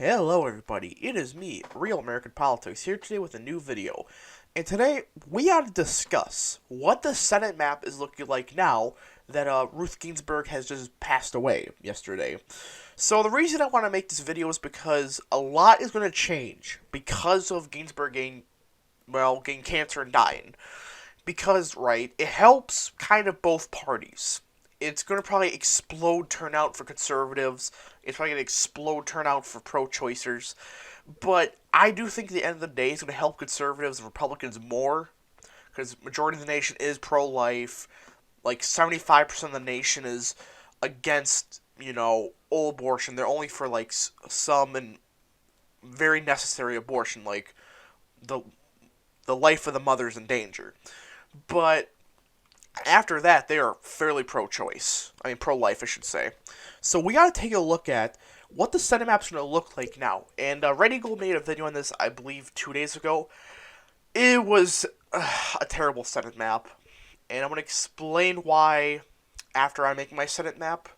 Hello everybody, it is me, Real American Politics, here today with a new video. And today, we ought to discuss what the Senate map is looking like now that Ruth Ginsburg has just passed away yesterday. So the reason I want to make this video is because a lot is going to change because of Ginsburg getting cancer and dying. Because, right, it helps kind of both parties. It's going to probably explode turnout for conservatives. It's probably going to explode turnout for pro-choicers. But I do think at the end of the day, it's going to help conservatives and Republicans more. Because majority of the nation is pro-life. Like, 75% of the nation is against, all abortion. They're only for, like, some and very necessary abortion. Like, the life of the mother is in danger. But after that, they are fairly pro-choice. I mean, pro-life, I should say. So we gotta take a look at what the Senate map's gonna look like now. And Red Eagle made a video on this, I believe, 2 days ago. It was a terrible Senate map. And I'm gonna explain why after I make my Senate map.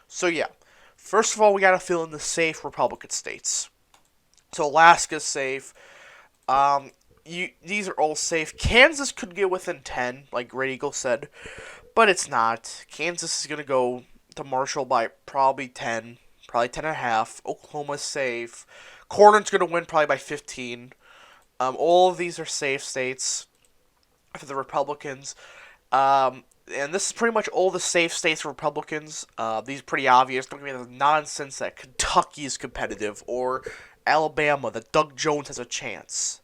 So yeah, first of all, we gotta fill in the safe Republican states. So Alaska's safe. These are all safe. Kansas could get within 10, like Red Eagle said, but it's not. Kansas is going to go to Marshall by probably 10, probably 10 and a half. Oklahoma's safe. Cornyn's going to win probably by 15. All of these are safe states for the Republicans. And this is pretty much all the safe states for Republicans. These are pretty obvious. Don't give me the nonsense that Kentucky is competitive or Alabama, that Doug Jones has a chance.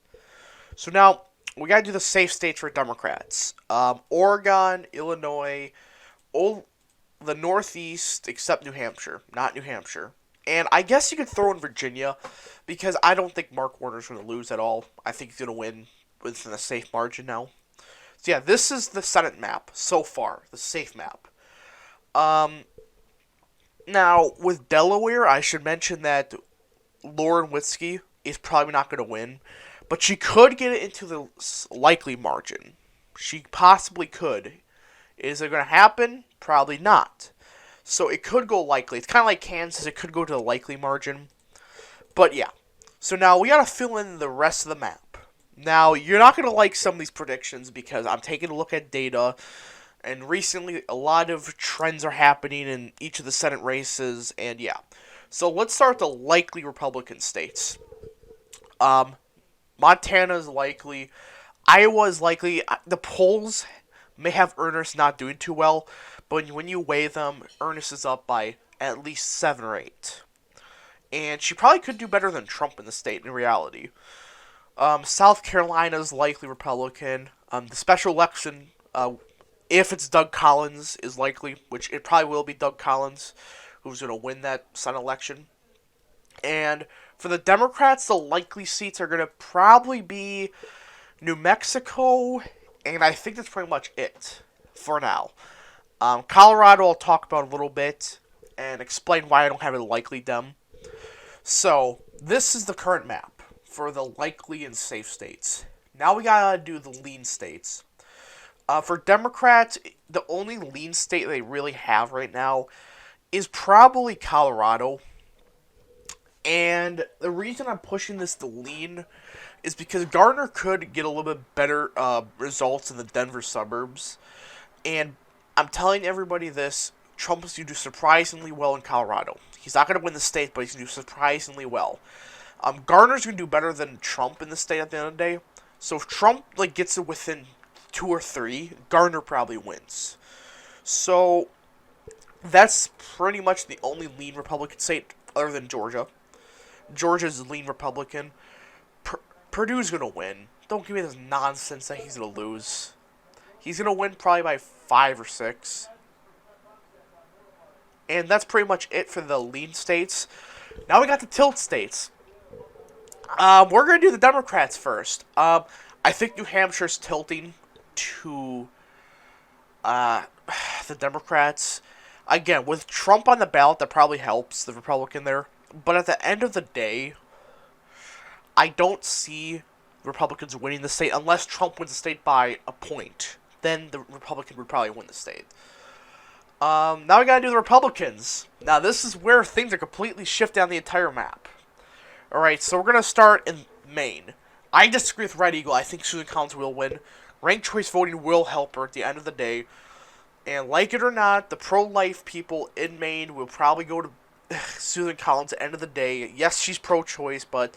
So now, we gotta do the safe states for Democrats. Oregon, Illinois, all the Northeast, except New Hampshire. Not New Hampshire. And I guess you could throw in Virginia, because I don't think Mark Warner's going to lose at all. I think he's going to win within a safe margin now. So yeah, this is the Senate map so far, the safe map. Now, with Delaware, I should mention that Lauren Witzke is probably not going to win. But she could get it into the likely margin. She possibly could. Is it going to happen? Probably not. So it could go likely. It's kind of like Kansas. It could go to the likely margin. But yeah. So now we got to fill in the rest of the map. Now, you're not going to like some of these predictions because I'm taking a look at data. And recently, a lot of trends are happening in each of the Senate races. And yeah. So let's start with the likely Republican states. Montana's likely. Iowa's likely. The polls may have Ernest not doing too well, but when you weigh them, Ernest is up by at least 7 or 8. And she probably could do better than Trump in the state, in reality. South Carolina's likely Republican. The special election, if it's Doug Collins, is likely, which it probably will be Doug Collins, who's going to win that Senate election. And for the Democrats, the likely seats are going to probably be New Mexico, and I think that's pretty much it for now. Colorado I'll talk about a little bit and explain why I don't have a likely Dem. So, this is the current map for the likely and safe states. Now we gotta do the lean states. For Democrats, the only lean state they really have right now is probably Colorado. And the reason I'm pushing this to lean is because Gardner could get a little bit better results in the Denver suburbs. And I'm telling everybody this, Trump is going to do surprisingly well in Colorado. He's not going to win the state, but he's going to do surprisingly well. Gardner's going to do better than Trump in the state at the end of the day. So if Trump gets it within 2 or 3, Gardner probably wins. So that's pretty much the only lean Republican state other than Georgia. Georgia's a lean Republican. Purdue's going to win. Don't give me this nonsense that he's going to lose. He's going to win probably by 5 or 6. And that's pretty much it for the lean states. Now we got the tilt states. We're going to do the Democrats first. I think New Hampshire's tilting to the Democrats. Again, with Trump on the ballot, that probably helps the Republican there. But at the end of the day, I don't see Republicans winning the state unless Trump wins the state by a point. Then the Republican would probably win the state. Now we gotta do the Republicans. Now this is where things are completely shifted on the entire map. Alright, so we're going to start in Maine. I disagree with Red Eagle. I think Susan Collins will win. Ranked choice voting will help her at the end of the day. And like it or not, the pro-life people in Maine will probably go to Susan Collins at the end of the day. Yes, she's pro-choice, but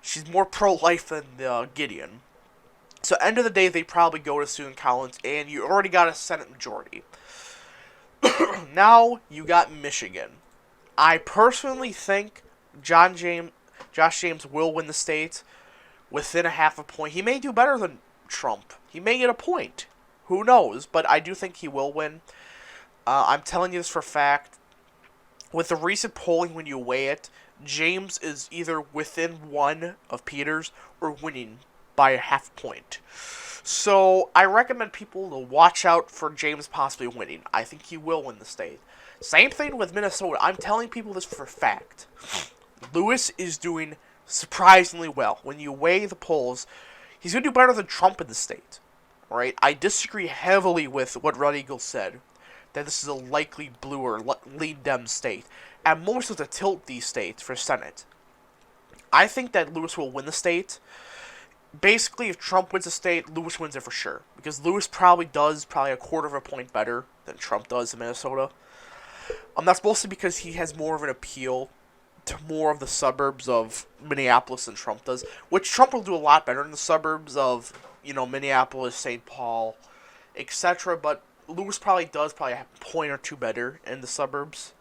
she's more pro-life than Gideon. So end of the day, they probably go to Susan Collins, and you already got a Senate majority. Now you got Michigan. I personally think Josh James will win the state within a half a point. He may do better than Trump. He may get a point. Who knows? But I do think he will win. I'm telling you this for a fact. With the recent polling, when you weigh it, James is either within one of Peters or winning by a half point. So I recommend people to watch out for James possibly winning. I think he will win the state. Same thing with Minnesota. I'm telling people this for a fact. Lewis is doing surprisingly well. When you weigh the polls, he's going to do better than Trump in the state. Right? I disagree heavily with what Red Eagle said, that this is a likely blue or lean Dem state. At most, it's a tilt these states for Senate. I think that Lewis will win the state. Basically, if Trump wins the state, Lewis wins it for sure. Because Lewis probably a quarter of a point better than Trump does in Minnesota. That's mostly because he has more of an appeal to more of the suburbs of Minneapolis than Trump does. Which Trump will do a lot better in the suburbs of, Minneapolis, St. Paul, etc. But Lewis probably a point or two better in the suburbs.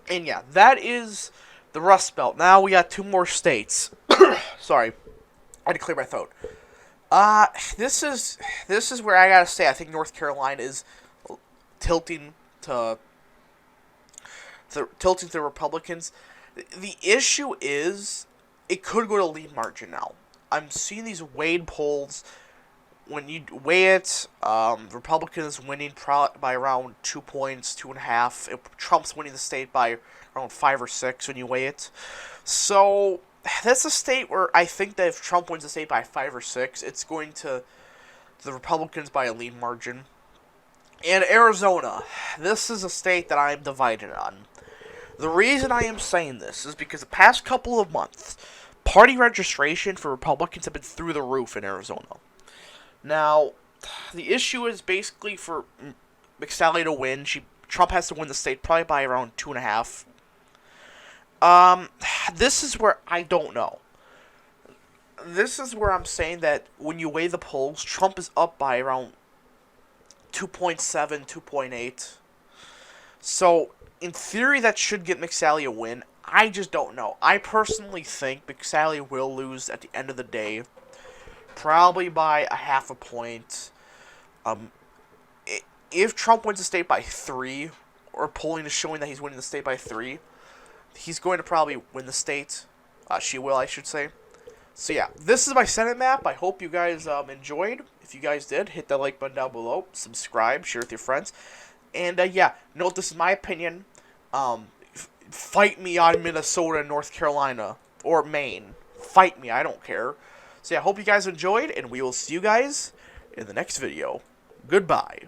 And yeah, that is the Rust Belt. Now we got two more states. Sorry. I had to clear my throat. This is where I gotta say I think North Carolina is tilting to Republicans. The issue is it could go to lead margin now. I'm seeing these weighed polls. When you weigh it, Republicans winning by around 2 points, 2.5. Trump's winning the state by around 5 or 6 when you weigh it. So that's a state where I think that if Trump wins the state by 5 or 6, it's going to the Republicans by a lead margin. And Arizona, this is a state that I am divided on. The reason I am saying this is because the past couple of months, party registration for Republicans have been through the roof in Arizona. Now, the issue is basically for McSally to win. Trump has to win the state probably by around 2.5. This is where I don't know. This is where I'm saying that when you weigh the polls, Trump is up by around 2.7, 2.8. So, in theory, that should get McSally a win. I just don't know. I personally think McSally will lose at the end of the day. Probably by a half a point. If Trump wins the state by 3, or polling is showing that he's winning the state by 3, he's going to probably win the state. She will, I should say. So yeah, this is my Senate map. I hope you guys enjoyed. If you guys did, hit that like button down below. Subscribe, share with your friends. And yeah, note this is my opinion. Fight me on Minnesota, North Carolina, or Maine. Fight me, I don't care. So yeah, I hope you guys enjoyed, and we will see you guys in the next video. Goodbye.